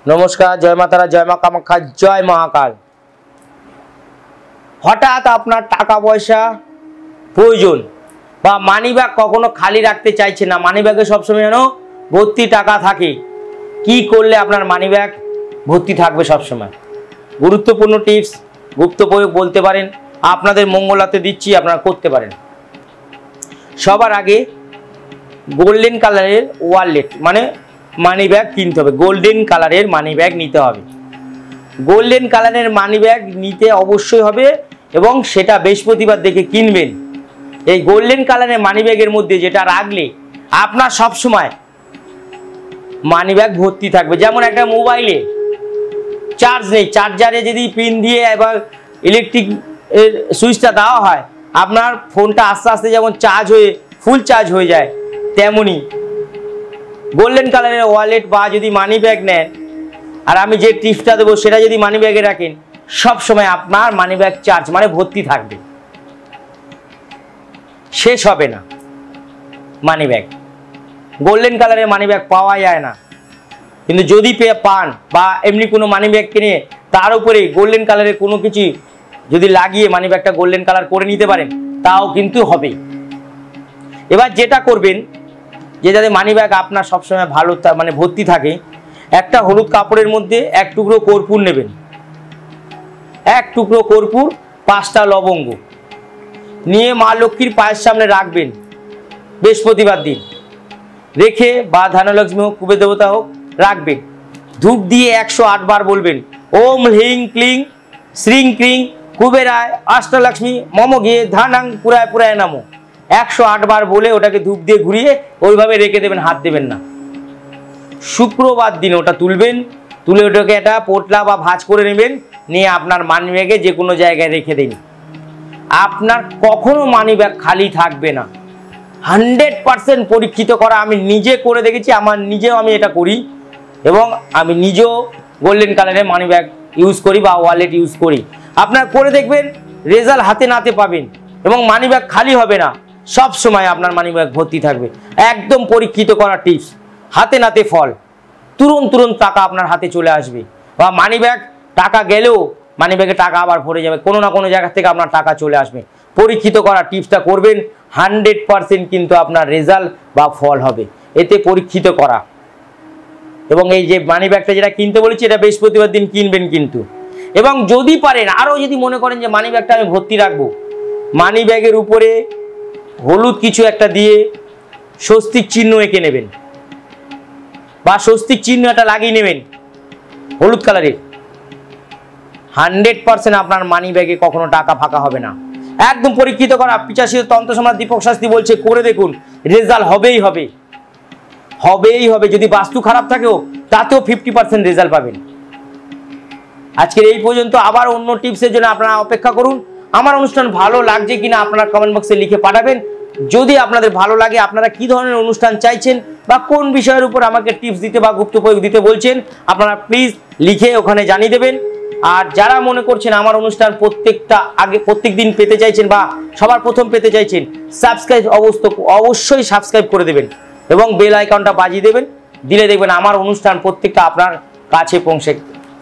नमस्कार, जय मातारा, जय मा कामाख्या, जय महाकाल। हठाৎ আপনার টাকা পয়সা প্রয়োজন বা মানিব্যাগ কখনো খালি রাখতে চাইছেন না, মানিব্যাগে সবসময় যেন ভর্তি টাকা থাকে। কি করলে আপনার মানিব্যাগ ভর্তি থাকবে সবসময়? গুরুত্বপূর্ণ টিপস, গুপ্ত প্রয়োগ বলতে পারেন, আপনাদের মঙ্গলাতে দিচ্ছি, আপনারা করতে পারেন। সবার আগে গোল্ডেন কালারের ওয়ালেট মানে মানি ব্যাগ কিনতে হবে। গোল্ডেন কালারের মানি ব্যাগ নিতে হবে। গোল্ডেন কালারের মানি ব্যাগ নিতে অবশ্যই হবে এবং সেটা বৃহস্পতিবার দেখে কিনবেন। এই গোল্ডেন কালারের মানি ব্যাগের মধ্যে যেটা রাখলে আপনার সব সময় মানি ব্যাগ ভর্তি থাকবে। যেমন একটা মোবাইলে চার্জ নেই, চার্জারে যদি পিন দিয়ে এবার ইলেকট্রিক সুইচটা দেওয়া হয়, আপনার ফোনটা আস্তে আস্তে যেমন চার্জ হয়ে ফুল চার্জ হয়ে যায়, তেমনি গোল্ডেন কালারের ওয়ালেট বা যদি মানি ব্যাগ নেন, আর আমি যে টিপসটা দেবো সেটা যদি মানি ব্যাগে রাখেন, সব সময় আপনার মানি ব্যাগ চার্জ মানে ভর্তি থাকবে, শেষ হবে না। মানি ব্যাগ গোল্ডেন কালারের মানি ব্যাগ পাওয়া যায় না, কিন্তু যদি পান বা এমনি কোনো মানি ব্যাগ কিনে তার উপরে গোল্ডেন কালারের কোনো কিছু যদি লাগিয়ে মানি ব্যাগটা গোল্ডেন কালার করে নিতে পারেন, তাও কিন্তু হবে। এবার যেটা করবেন, যে যাতে মানি ব্যাগ আপনার সবসময় ভালো মানে ভর্তি থাকে, একটা হলুদ কাপড়ের মধ্যে এক টুকরো কর্পূর নেবেন, এক টুকরো কর্পূর, 5টা লবঙ্গ নিয়ে মা লক্ষ্মীর পায়ের সামনে রাখবেন বৃহস্পতিবার দিন। রেখে বা ধনলক্ষ্মী হোক, কুবের দেবতা হোক, রাখবেন। ধূপ দিয়ে 108 বার বলবেন, ওম হ্রিং ক্লিং শ্রীং ক্রিং কুবেরায় অষ্টলক্ষ্মী মম গিয়ে ধানাং পুরায় পুরায় নামো। 108 বার বলে ওটাকে ধূপ দিয়ে ঘুরিয়ে ওইভাবে রেখে দেবেন, হাত দেবেন না। শুক্রবার দিন ওটা তুলবেন, তুলে ওটাকে একটা পোটলা বা ভাঁজ করে নেবেন, নিয়ে আপনার মানি ব্যাগে যে কোনো জায়গায় রেখে দিন। আপনার কখনো মানি ব্যাগ খালি থাকবে না। 100% পরীক্ষিত করা, আমি নিজে করে দেখেছি, আমার নিজেও আমি এটা করি এবং আমি নিজেও গোল্ডেন কালারের মানি ব্যাগ ইউজ করি বা ওয়ালেট ইউজ করি। আপনার করে দেখবেন, রেজাল্ট হাতে নাতে পাবেন এবং মানি ব্যাগ খালি হবে না, সব সময় আপনার মানি ব্যাগ ভর্তি থাকবে। একদম পরীক্ষিত করা টিপস, হাতে নাতে ফল, তুরন্ত টাকা আপনার হাতে চলে আসবে। বা মানি ব্যাগ টাকা গেলেও মানি ব্যাগে টাকা আবার ভরে যাবে, কোনো না কোনো জায়গা থেকে আপনার টাকা চলে আসবে। পরীক্ষিত করা টিপসটা করবেন, 100% কিন্তু আপনার রেজাল্ট বা ফল হবে, এতে পরীক্ষিত করা। এবং এই যে মানি ব্যাগটা যেটা কিনতে বলেছি, এটা বৃহস্পতিবার দিন কিনবেন কিন্তু। এবং যদি পারেন, আরও যদি মনে করেন যে মানি ব্যাগটা আমি ভর্তি রাখবো, মানি ব্যাগের উপরে হলুদ কিছু একটা দিয়ে স্বস্তিক চিহ্ন এঁকে নেবেন বা স্বস্তিক চিহ্ন একটা লাগিয়ে নেবেন হলুদ কালারের। 100% আপনার মানি ব্যাগে কখনো টাকা ফাঁকা হবে না। একদম পরীক্ষিত করা। পিচাশী তন্ত্র সম্রাট দীপক শাস্ত্রী বলছে, করে দেখুন, রেজাল্ট হবেই হবে, হবেই হবে। যদি বাস্তু খারাপ থাকেও তাতেও 50% রেজাল্ট পাবেন। আজকের এই পর্যন্ত। আবার অন্য টিপসের জন্য আপনারা অপেক্ষা করুন। আমার অনুষ্ঠান ভালো লাগছে কিনা আপনারা কমেন্ট বক্সে লিখে পাঠাবেন। যদি আপনাদের ভালো লাগে, আপনারা কি ধরনের অনুষ্ঠান চাইছেন বা কোন বিষয়ের উপর আমাকে টিপস দিতে বা গুপ্ত প্রয়োগ দিতে বলছেন, আপনারা প্লিজ লিখে ওখানে জানিয়ে দেবেন। আর যারা মনে করছেন আমার অনুষ্ঠান প্রত্যেক দিন পেতে চাইছেন বা সবার প্রথম পেতে চাইছেন, সাবস্ক্রাইব অবশ্যই সাবস্ক্রাইব করে দেবেন এবং বেল আইকনটা বাজিয়ে দেবেন। দিলে দেখবেন আমার অনুষ্ঠান প্রত্যেকটা আপনার কাছে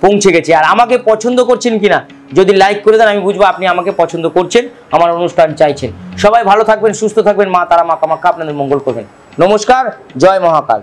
পৌঁছে গেছে। আর আমাকে পছন্দ করছেন কিনা যদি লাইক করে দেন, আমি বুঝবো আপনি আমাকে পছন্দ করছেন, আমার অনুষ্ঠান চাইছেন। সবাই ভালো থাকবেন, সুস্থ থাকবেন। মা তারা, মা কামাখ্যা আপনাদের মঙ্গল করবেন। নমস্কার, জয় মহাকাল।